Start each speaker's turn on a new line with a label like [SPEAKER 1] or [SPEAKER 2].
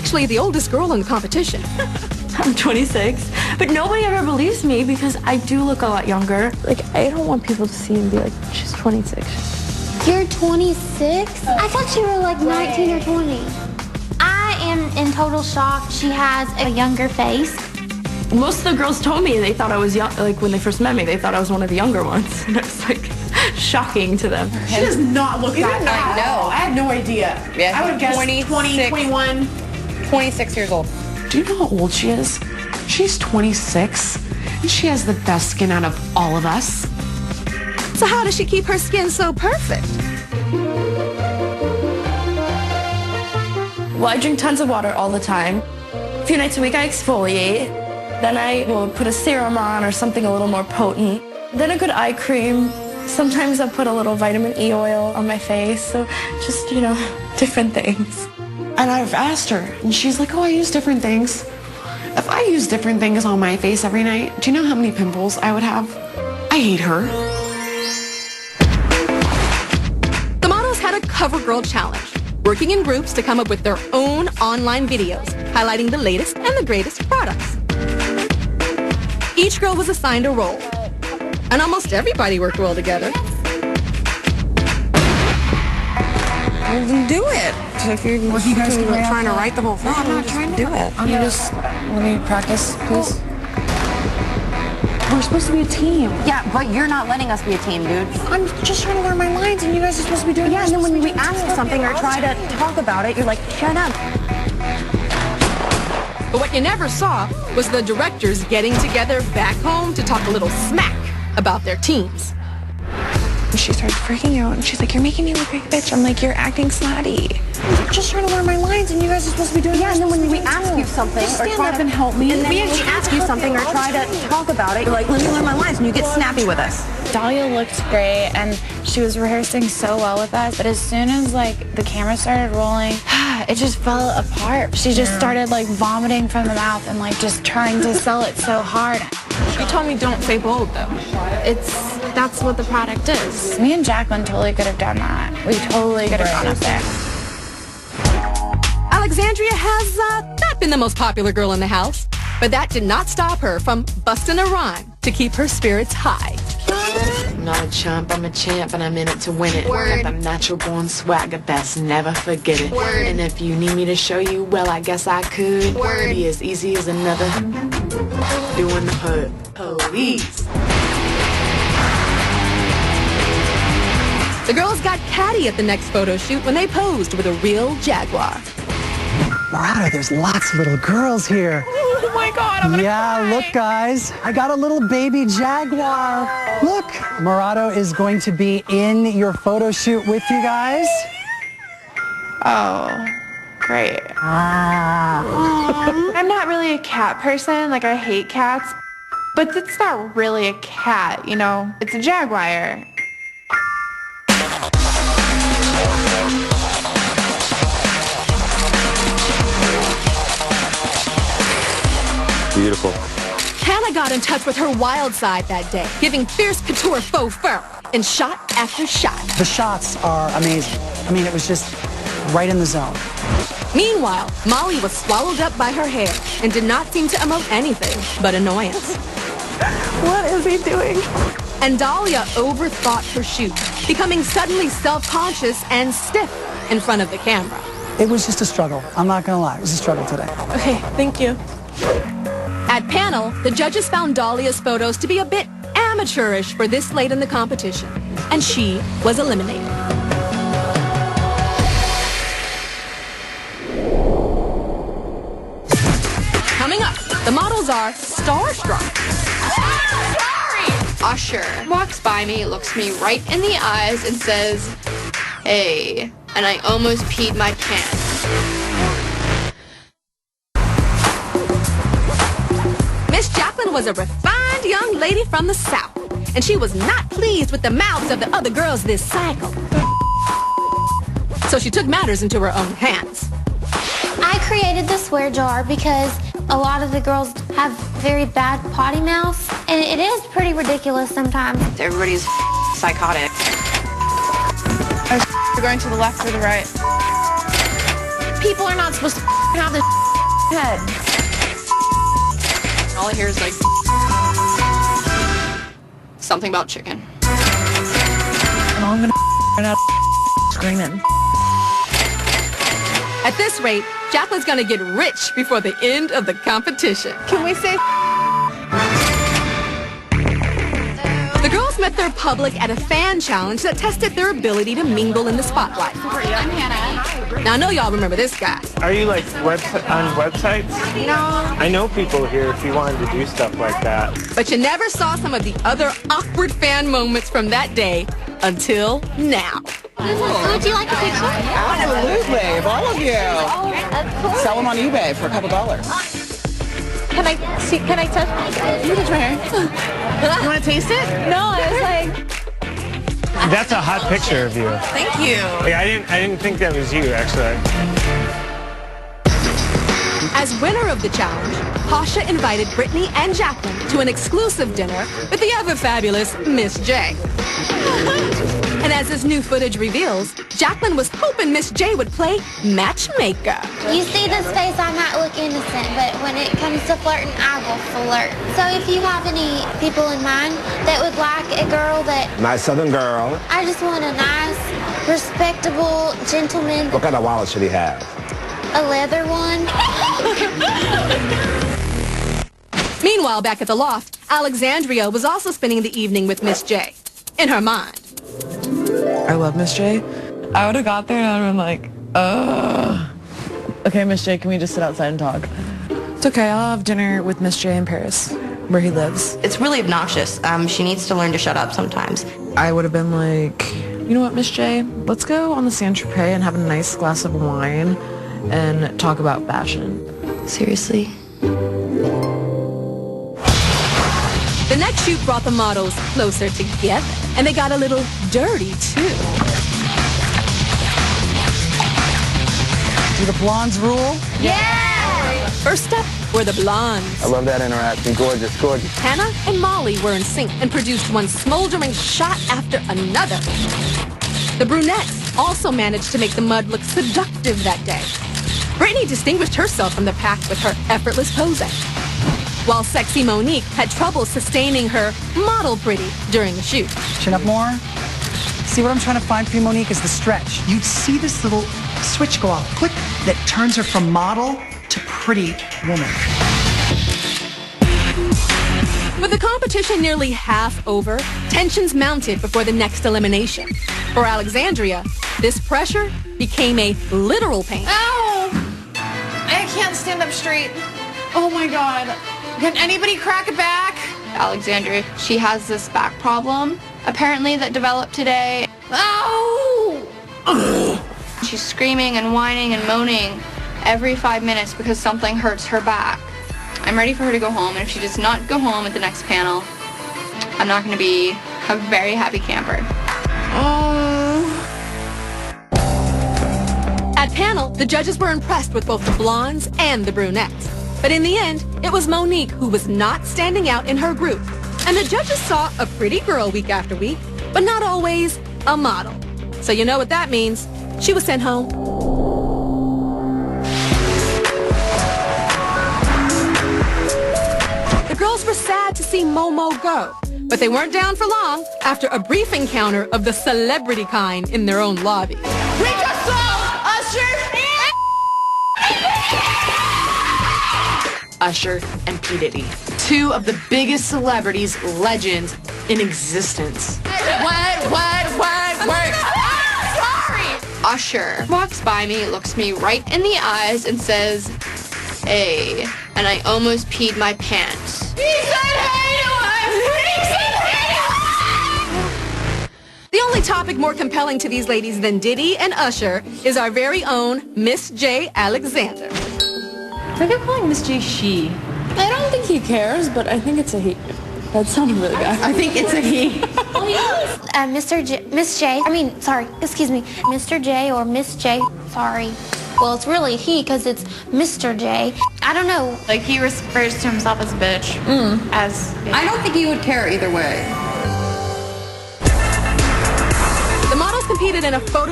[SPEAKER 1] actually the oldest girl in the competition.
[SPEAKER 2] I'm 26, but nobody ever believes me because I do look a lot younger. Like, I don't want people to see and be like, she's 26.
[SPEAKER 3] You're 26? I thought you were like 19 or 20. I am in total shock. She has a younger face.
[SPEAKER 2] Most of the girls told me they thought I was young, like when they first met me, they thought I was one of the younger ones. And it was like shocking to them.
[SPEAKER 4] She does not look that young.
[SPEAKER 5] I know.
[SPEAKER 4] I had no idea.
[SPEAKER 5] Yeah,
[SPEAKER 4] I would guess 20, 21.
[SPEAKER 5] 26 years old.
[SPEAKER 6] Do you know how old she is? She's 26, and she has the best skin out of all of us.
[SPEAKER 1] So how does she keep her skin so perfect?
[SPEAKER 2] Well, I drink tons of water all the time. A few nights a week I exfoliate. Then I will put a serum on or something a little more potent. Then a good eye cream. Sometimes I'll put a little vitamin E oil on my face. So just, you know, different things.
[SPEAKER 6] And I've asked her, and she's like, oh, I use different things. If I use different things on my face every night, do you know how many pimples I would have? I hate her.
[SPEAKER 1] The models had a cover girl challenge, working in groups to come up with their own online videos, highlighting the latest and the greatest products. Each girl was assigned a role, and almost everybody worked well together.
[SPEAKER 5] Do it. So if you're trying to write the whole thing, I'm not trying to do it.
[SPEAKER 6] Let me practice, please. We're supposed to be a team.
[SPEAKER 5] Yeah, but you're not letting us be a team, dude.
[SPEAKER 6] I'm just trying to learn my lines, and you guys are supposed to be doing.
[SPEAKER 5] Yeah, and then when we ask you something or try to talk about it, you're like, shut up.
[SPEAKER 1] But what you never saw was the directors getting together back home to talk a little smack about their teams.
[SPEAKER 7] And she started freaking out, and she's like, you're making me look like a bitch. I'm like, you're acting snotty.
[SPEAKER 6] I'm just trying to learn my lines, and you guys are supposed to be doing.
[SPEAKER 5] Yeah, and then when we ask you something or try to
[SPEAKER 6] help me,
[SPEAKER 5] and then when we ask you something or try to talk about it, you're like, let me learn my lines, and you get snappy with us.
[SPEAKER 7] Dahlia looked great, and she was rehearsing so well with us, but as soon as like the camera started rolling, it just fell apart. She just started like vomiting from the mouth and like just trying to sell it so hard.
[SPEAKER 2] You told me don't say bold, though.
[SPEAKER 7] That's what the product is. Me and Jacqueline totally could have done that. We totally could have gone up there.
[SPEAKER 1] Alexandria has not been the most popular girl in the house, but that did not stop her from busting a rhyme to keep her spirits high.
[SPEAKER 6] I'm not a chump, I'm a champ, and I'm in it to win it.
[SPEAKER 1] Word.
[SPEAKER 6] Got the natural born swagger, best never forget it.
[SPEAKER 1] Word.
[SPEAKER 6] And if you need me to show you, well, I guess I could.
[SPEAKER 1] Word.
[SPEAKER 6] Be as easy as another doing the hood. Police.
[SPEAKER 1] The girls got catty at the next photo shoot when they posed with a real jaguar.
[SPEAKER 8] Murata, there's lots of little girls here.
[SPEAKER 2] Oh my God, I'm gonna cry.
[SPEAKER 8] Look, guys, I got a little baby jaguar. Look, Murata is going to be in your photo shoot with you guys.
[SPEAKER 4] Oh, great. I'm not really a cat person. Like, I hate cats. But it's not really a cat, you know? It's a jaguar.
[SPEAKER 9] Beautiful.
[SPEAKER 1] Hannah got in touch with her wild side that day, giving fierce couture faux fur in shot after shot.
[SPEAKER 8] The shots are amazing. I mean, it was just right in the zone.
[SPEAKER 1] Meanwhile, Molly was swallowed up by her hair and did not seem to emote anything but annoyance.
[SPEAKER 2] What is he doing?
[SPEAKER 1] And Dahlia overthought her shoot, becoming suddenly self-conscious and stiff in front of the camera.
[SPEAKER 8] It was just a struggle. I'm not gonna lie, it was a struggle today.
[SPEAKER 2] Okay, thank you.
[SPEAKER 1] At panel, the judges found Dahlia's photos to be a bit amateurish for this late in the competition, and she was eliminated. Coming up, the models are starstruck.
[SPEAKER 10] Usher walks by me, looks me right in the eyes, and says, "Hey," and I almost peed my pants.
[SPEAKER 1] Miss Jacqueline was a refined young lady from the South, and she was not pleased with the mouths of the other girls this cycle. So she took matters into her own hands.
[SPEAKER 3] I created the swear jar because a lot of the girls have very bad potty mouths, and it is pretty ridiculous sometimes.
[SPEAKER 5] Everybody's psychotic.
[SPEAKER 4] You're going to the left or the right?
[SPEAKER 5] People are not supposed to have this head.
[SPEAKER 10] All I hear is like something about chicken.
[SPEAKER 5] And I'm gonna run out screaming.
[SPEAKER 1] At this rate, Jacqueline's gonna get rich before the end of the competition.
[SPEAKER 4] Can we say
[SPEAKER 1] The girls met their public at a fan challenge that tested their ability to mingle in the spotlight.
[SPEAKER 7] I'm Hannah.
[SPEAKER 1] Now, I know y'all remember this guy.
[SPEAKER 9] Are you like on websites?
[SPEAKER 1] No.
[SPEAKER 9] I know people here if you wanted to do stuff like that.
[SPEAKER 1] But you never saw some of the other awkward fan moments from that day until now.
[SPEAKER 3] Would you like a picture?
[SPEAKER 11] Absolutely, of all of you. Sell them on eBay for a couple dollars.
[SPEAKER 5] Can I touch?
[SPEAKER 11] You can touch my hair. You want to taste it?
[SPEAKER 5] No, I was like,
[SPEAKER 9] That's a hot picture of you.
[SPEAKER 11] Thank you.
[SPEAKER 9] Like, I didn't think that was you actually.
[SPEAKER 1] As winner of the challenge, Pasha invited Brittany and Jacqueline to an exclusive dinner with the ever fabulous Miss J. And as this new footage reveals, Jacqueline was hoping Miss J would play matchmaker.
[SPEAKER 3] You see this face, I might look innocent, but when it comes to flirting, I will flirt. So if you have any people in mind that would like a girl that...
[SPEAKER 12] Nice Southern girl.
[SPEAKER 3] I just want a nice, respectable gentleman.
[SPEAKER 12] What kind of wallet should he have?
[SPEAKER 3] A leather one.
[SPEAKER 1] Meanwhile, back at the loft, Alexandria was also spending the evening with Miss J. In her mind,
[SPEAKER 6] I love Miss J. I would have got there and I would have been like, ugh. Okay, Miss J, can we just sit outside and talk? It's okay, I'll have dinner with Miss J in Paris, where he lives.
[SPEAKER 13] It's really obnoxious. She needs to learn to shut up sometimes.
[SPEAKER 6] I would have been like, you know what, Miss J, let's go on the Saint-Tropez and have a nice glass of wine and talk about fashion.
[SPEAKER 13] Seriously?
[SPEAKER 1] the next shoot brought the models closer together, and they got a little dirty, too.
[SPEAKER 8] Do the blondes rule?
[SPEAKER 1] Yeah! First up were the blondes.
[SPEAKER 12] I love that interaction. Gorgeous, gorgeous.
[SPEAKER 1] Hannah and Molly were in sync and produced one smoldering shot after another. The brunettes also managed to make the mud look seductive that day. Brittany distinguished herself from the pack with her effortless posing, while sexy Monique had trouble sustaining her model pretty during the shoot.
[SPEAKER 8] Chin up more. See, what I'm trying to find for you, Monique, is the stretch. You'd see this little switch go off, click, that turns her from model to pretty woman.
[SPEAKER 1] With the competition nearly half over, tensions mounted before the next elimination. For Alexandria, this pressure became a literal pain.
[SPEAKER 4] Ow! I can't stand up straight. Oh my God. Can anybody crack a back?
[SPEAKER 10] Alexandria, she has this back problem, apparently, that developed today.
[SPEAKER 4] Ow!
[SPEAKER 10] She's screaming and whining and moaning every 5 minutes because something hurts her back. I'm ready for her to go home, and if she does not go home at the next panel, I'm not going to be a very happy camper.
[SPEAKER 1] At panel, the judges were impressed with both the blondes and the brunettes. But in the end, it was Monique who was not standing out in her group. And the judges saw a pretty girl week after week, but not always a model. So you know what that means. She was sent home. The girls were sad to see Momo go, but they weren't down for long after a brief encounter of the celebrity kind in their own lobby.
[SPEAKER 4] We just saw Usher!
[SPEAKER 6] Usher and P. Diddy. Two of the biggest celebrities, legends in existence.
[SPEAKER 4] What? Sorry!
[SPEAKER 10] Usher walks by me, looks me right in the eyes, and says, "Hey," and I almost peed my pants.
[SPEAKER 4] He said hey to us! He said hey to us!
[SPEAKER 1] The only topic more compelling to these ladies than Diddy and Usher is our very own Miss J. Alexander.
[SPEAKER 6] I think I'm calling Miss J she. I don't think he cares, but I think it's a he. That sounded really bad. I think it's a he.
[SPEAKER 3] Mr. J, Miss J, excuse me, Mr. J or Miss J, sorry. Well, it's really he because it's Mr. J. I don't know.
[SPEAKER 7] Like, he refers to himself as bitch.
[SPEAKER 5] I don't think he would care either way.
[SPEAKER 1] The models competed in a photo